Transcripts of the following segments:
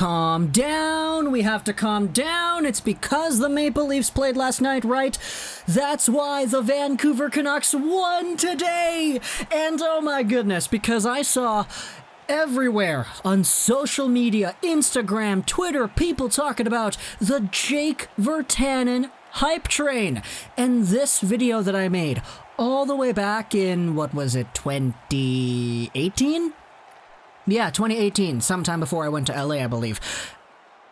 calm down. We have to calm down. It's because the Maple Leafs played last night, right? That's why the Vancouver Canucks won today. And oh my goodness, because I saw everywhere on social media, Instagram, Twitter, people talking about the Jake Virtanen hype train. And this video that I made all the way back in, 2018? Yeah, 2018, sometime before I went to LA, I believe.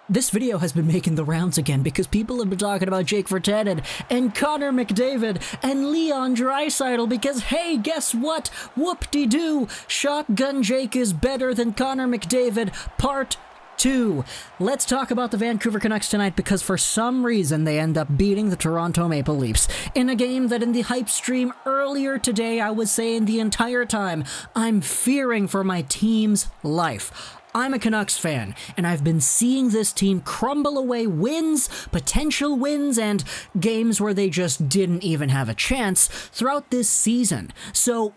This video has been making the rounds again because people have been talking about Jake Virtanen and Connor McDavid and Leon Draisaitl because, hey, guess what? Whoop-de-doo! Shotgun Jake is better than Connor McDavid, part 2. Let's talk about the Vancouver Canucks tonight because for some reason they end up beating the Toronto Maple Leafs in a game that in the hype stream earlier today I was saying the entire time I'm fearing for my team's life. I'm a Canucks fan, and I've been seeing this team crumble away wins, potential wins, and games where they just didn't even have a chance throughout this season. So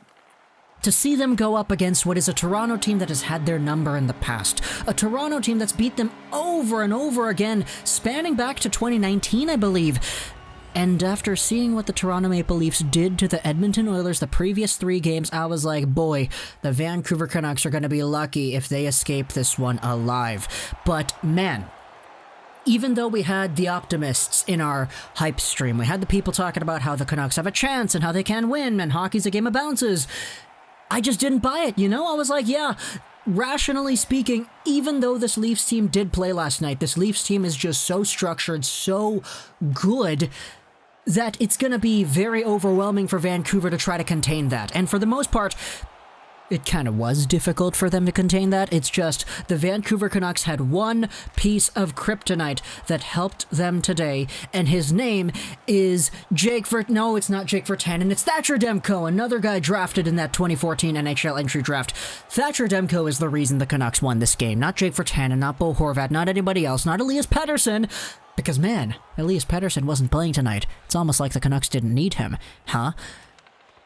to see them go up against what is a Toronto team that has had their number in the past, a Toronto team that's beat them over and over again, spanning back to 2019, I believe. And after seeing what the Toronto Maple Leafs did to the Edmonton Oilers the previous 3 games, I was like, boy, the Vancouver Canucks are going to be lucky if they escape this one alive. But man, even though we had the optimists in our hype stream, we had the people talking about how the Canucks have a chance and how they can win and hockey's a game of bounces, I just didn't buy it, you know? I was like, yeah, rationally speaking, even though this Leafs team did play last night, this Leafs team is just so structured, so good, that it's going to be very overwhelming for Vancouver to try to contain that. And for the most part, it kind of was difficult for them to contain that. It's just the Vancouver Canucks had one piece of kryptonite that helped them today, and his name is No, it's not Jake Virtanen, it's Thatcher Demko, another guy drafted in that 2014 NHL entry draft. Thatcher Demko is the reason the Canucks won this game, not Jake Virtanen, not Bo Horvat, not anybody else, not Elias Pettersson. Because, man, Elias Pettersson wasn't playing tonight. It's almost like the Canucks didn't need him, huh?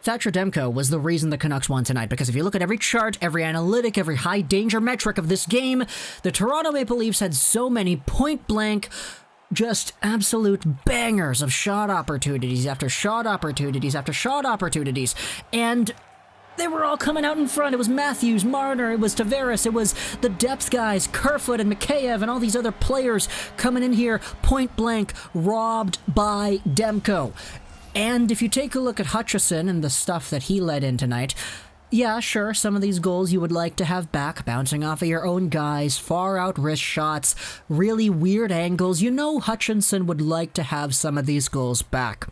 Thatcher Demko was the reason the Canucks won tonight, because if you look at every chart, every analytic, every high-danger metric of this game, the Toronto Maple Leafs had so many point-blank, just absolute bangers of shot opportunities after shot opportunities after shot opportunities, and they were all coming out in front. It was Matthews, Marner, it was Tavares, it was the depth guys, Kerfoot and Mikheyev and all these other players coming in here point-blank, robbed by Demko. And if you take a look at Hutchison and the stuff that he let in tonight, yeah, sure, some of these goals you would like to have back, bouncing off of your own guys, far-out wrist shots, really weird angles. You know Hutchinson would like to have some of these goals back.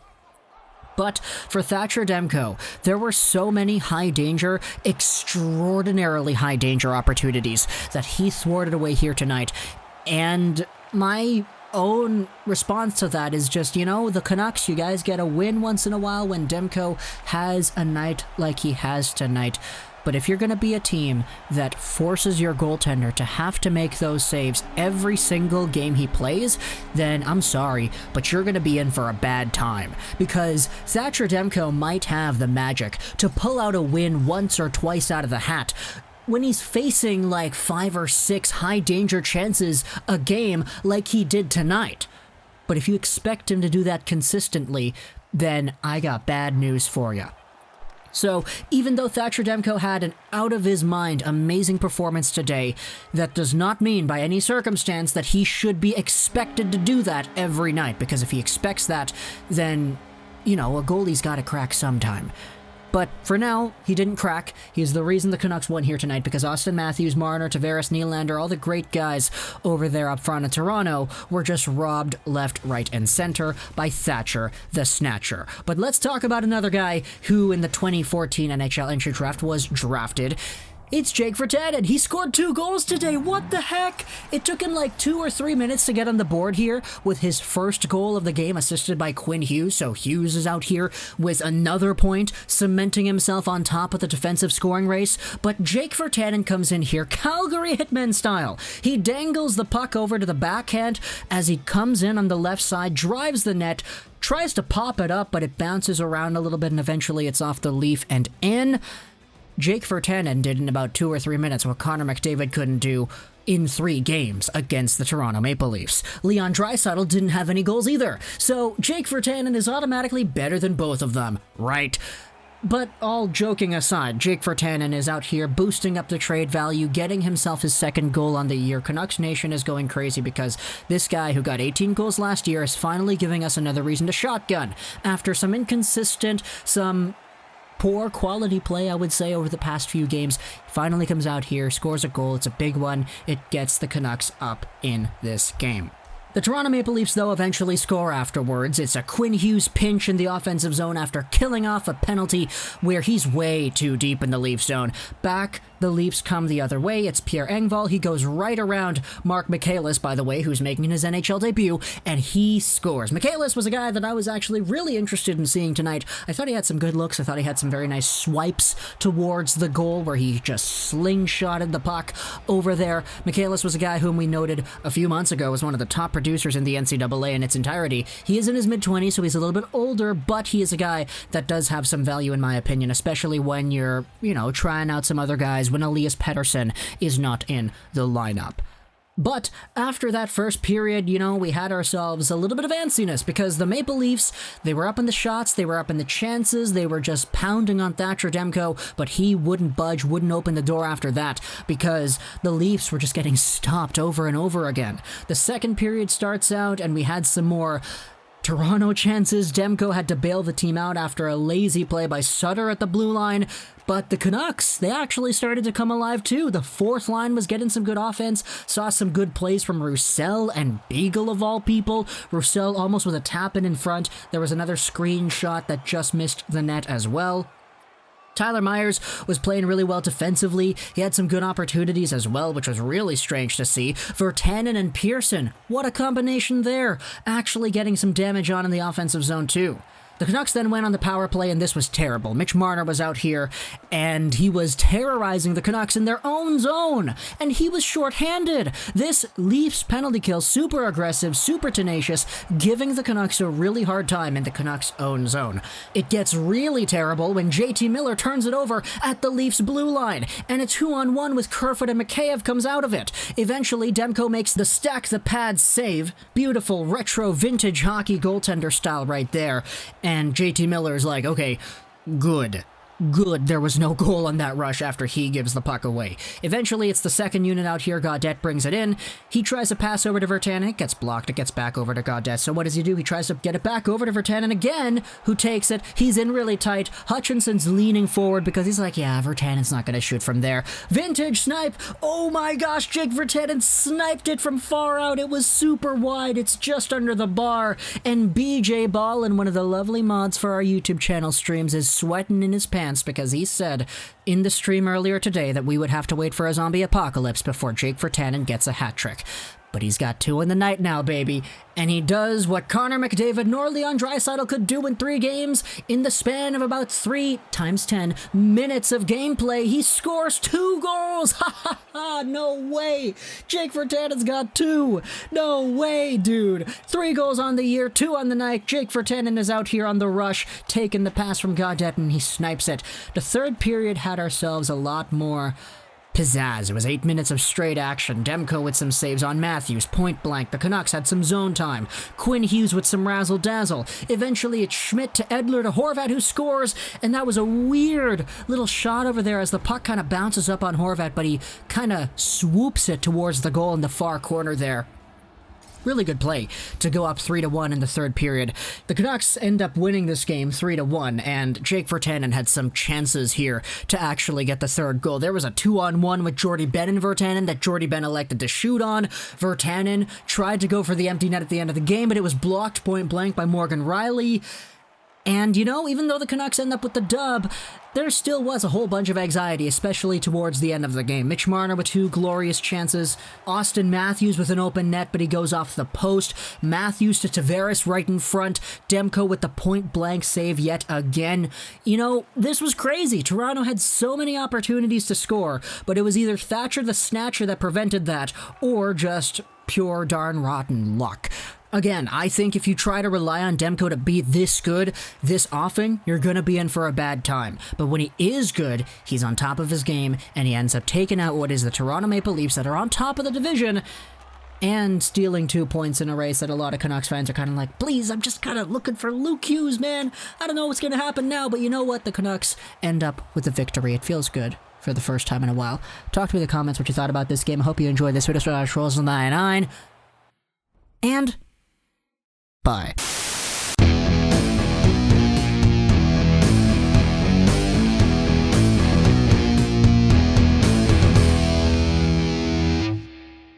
But for Thatcher Demko, there were so many high-danger, extraordinarily high-danger opportunities that he thwarted away here tonight. And my own response to that is just, you know, the Canucks, you guys get a win once in a while when Demko has a night like he has tonight. But if you're going to be a team that forces your goaltender to have to make those saves every single game he plays, then I'm sorry, but you're going to be in for a bad time. Because Thatcher Demko might have the magic to pull out a win once or twice out of the hat when he's facing like 5 or 6 high-danger chances a game like he did tonight. But if you expect him to do that consistently, then I got bad news for you. So, even though Thatcher Demko had an out-of-his-mind amazing performance today, that does not mean by any circumstance that he should be expected to do that every night, because if he expects that, then, you know, a goalie's gotta crack sometime. But for now, he didn't crack. He's the reason the Canucks won here tonight, because Auston Matthews, Marner, Tavares, Nylander, all the great guys over there up front in Toronto were just robbed left, right, and center by Thatcher the Snatcher. But let's talk about another guy who in the 2014 NHL entry draft was drafted. It's Jake Virtanen. He scored 2 goals today. What the heck? It took him like 2 or 3 minutes to get on the board here with his first goal of the game assisted by Quinn Hughes. So Hughes is out here with another point, cementing himself on top of the defensive scoring race. But Jake Virtanen comes in here, Calgary Hitman style. He dangles the puck over to the backhand as he comes in on the left side, drives the net, tries to pop it up, but it bounces around a little bit and eventually it's off the Leaf and in. Jake Virtanen did in about 2 or 3 minutes what Connor McDavid couldn't do in 3 games against the Toronto Maple Leafs. Leon Draisaitl didn't have any goals either, so Jake Virtanen is automatically better than both of them, right? But all joking aside, Jake Virtanen is out here boosting up the trade value, getting himself his 2nd goal on the year. Canucks Nation is going crazy because this guy who got 18 goals last year is finally giving us another reason to shotgun. After some inconsistent, some poor quality play, I would say, over the past few games, finally comes out here, scores a goal. It's a big one. It gets the Canucks up in this game. The Toronto Maple Leafs, though, eventually score afterwards. It's a Quinn Hughes pinch in the offensive zone after killing off a penalty where he's way too deep in the Leaf zone. Back, the Leafs come the other way. It's Pierre Engvall. He goes right around Mark Michaelis, by the way, who's making his NHL debut, and he scores. Michaelis was a guy that I was actually really interested in seeing tonight. I thought he had some good looks. I thought he had some very nice swipes towards the goal where he just slingshotted the puck over there. Michaelis was a guy whom we noted a few months ago as one of the top producers in the NCAA in its entirety. He is in his mid-20s, so he's a little bit older, but he is a guy that does have some value in my opinion, especially when you're, trying out some other guys when Elias Pettersson is not in the lineup. But after that first period, we had ourselves a little bit of antsiness because the Maple Leafs, they were up in the shots, they were up in the chances, they were just pounding on Thatcher Demko, but he wouldn't budge, wouldn't open the door after that because the Leafs were just getting stopped over and over again. The second period starts out and we had some more Toronto chances. Demko had to bail the team out after a lazy play by Sutter at the blue line. But the Canucks, they actually started to come alive too. The 4th line was getting some good offense, saw some good plays from Roussel and Beagle of all people. Roussel almost with a tap-in in front. There was another screenshot that just missed the net as well. Tyler Myers was playing really well defensively. He had some good opportunities as well, which was really strange to see. Virtanen and Pearson, what a combination there. Actually getting some damage on in the offensive zone too. The Canucks then went on the power play, and this was terrible. Mitch Marner was out here, and he was terrorizing the Canucks in their own zone, and he was shorthanded. This Leafs penalty kill, super aggressive, super tenacious, giving the Canucks a really hard time in the Canucks' own zone. It gets really terrible when JT Miller turns it over at the Leafs' blue line, and a 2-on-1 with Kerfoot and Mikheyev comes out of it. Eventually, Demko makes the stack the pads save. Beautiful retro vintage hockey goaltender style right there. And JT Miller is like, okay, good. There was no goal on that rush after he gives the puck away. Eventually, it's the second unit out here. Gaudette brings it in. He tries to pass over to Virtanen. It gets blocked. It gets back over to Gaudette. So what does he do? He tries to get it back over to Virtanen again, who takes it. He's in really tight. Hutchinson's leaning forward because he's like, yeah, Virtanen's not going to shoot from there. Vintage snipe. Oh my gosh, Jake Virtanen sniped it from far out. It was super wide. It's just under the bar. And BJ Ballin, one of the lovely mods for our YouTube channel streams, is sweating in his pants because he said in the stream earlier today that we would have to wait for a zombie apocalypse before Jake Virtanen gets a hat trick. But he's got 2 in the night now, baby. And he does what Connor McDavid nor Leon Draisaitl could do in 3 games in the span of about 3 times 10 minutes of gameplay. He scores 2 goals. Ha ha ha, no way. Jake Virtanen's got 2. No way, dude. 3 goals on the year, 2 on the night. Jake Virtanen is out here on the rush, taking the pass from Gaudette, and he snipes it. The third period had ourselves a lot more pizzazz. It was 8 minutes of straight action. Demko with some saves on Matthews, point blank. The Canucks had some zone time. Quinn Hughes with some razzle-dazzle. Eventually it's Schmidt to Edler to Horvat who scores, and that was a weird little shot over there as the puck kind of bounces up on Horvat, but he kind of swoops it towards the goal in the far corner there. Really good play to go up 3-1 in the third period. The Canucks end up winning this game 3-1, and Jake Virtanen had some chances here to actually get the third goal. There was a 2-on-1 with Jordy Ben and Virtanen that Jordy Ben elected to shoot on. Virtanen tried to go for the empty net at the end of the game, but it was blocked point blank by Morgan Rielly. And, even though the Canucks end up with the dub, there still was a whole bunch of anxiety, especially towards the end of the game. Mitch Marner with 2 glorious chances. Auston Matthews with an open net, but he goes off the post. Matthews to Tavares right in front. Demko with the point-blank save yet again. This was crazy. Toronto had so many opportunities to score, but it was either Thatcher the Snatcher that prevented that, or just pure darn rotten luck. Again, I think if you try to rely on Demko to be this good this often, you're going to be in for a bad time. But when he is good, he's on top of his game, and he ends up taking out what is the Toronto Maple Leafs that are on top of the division, and stealing 2 points in a race that a lot of Canucks fans are kind of like, please, I'm just kind of looking for Luke Hughes, man. I don't know what's going to happen now, but you know what? The Canucks end up with a victory. It feels good for the first time in a while. Talk to me in the comments what you thought about this game. I hope you enjoyed this video. Trolls99, and bye.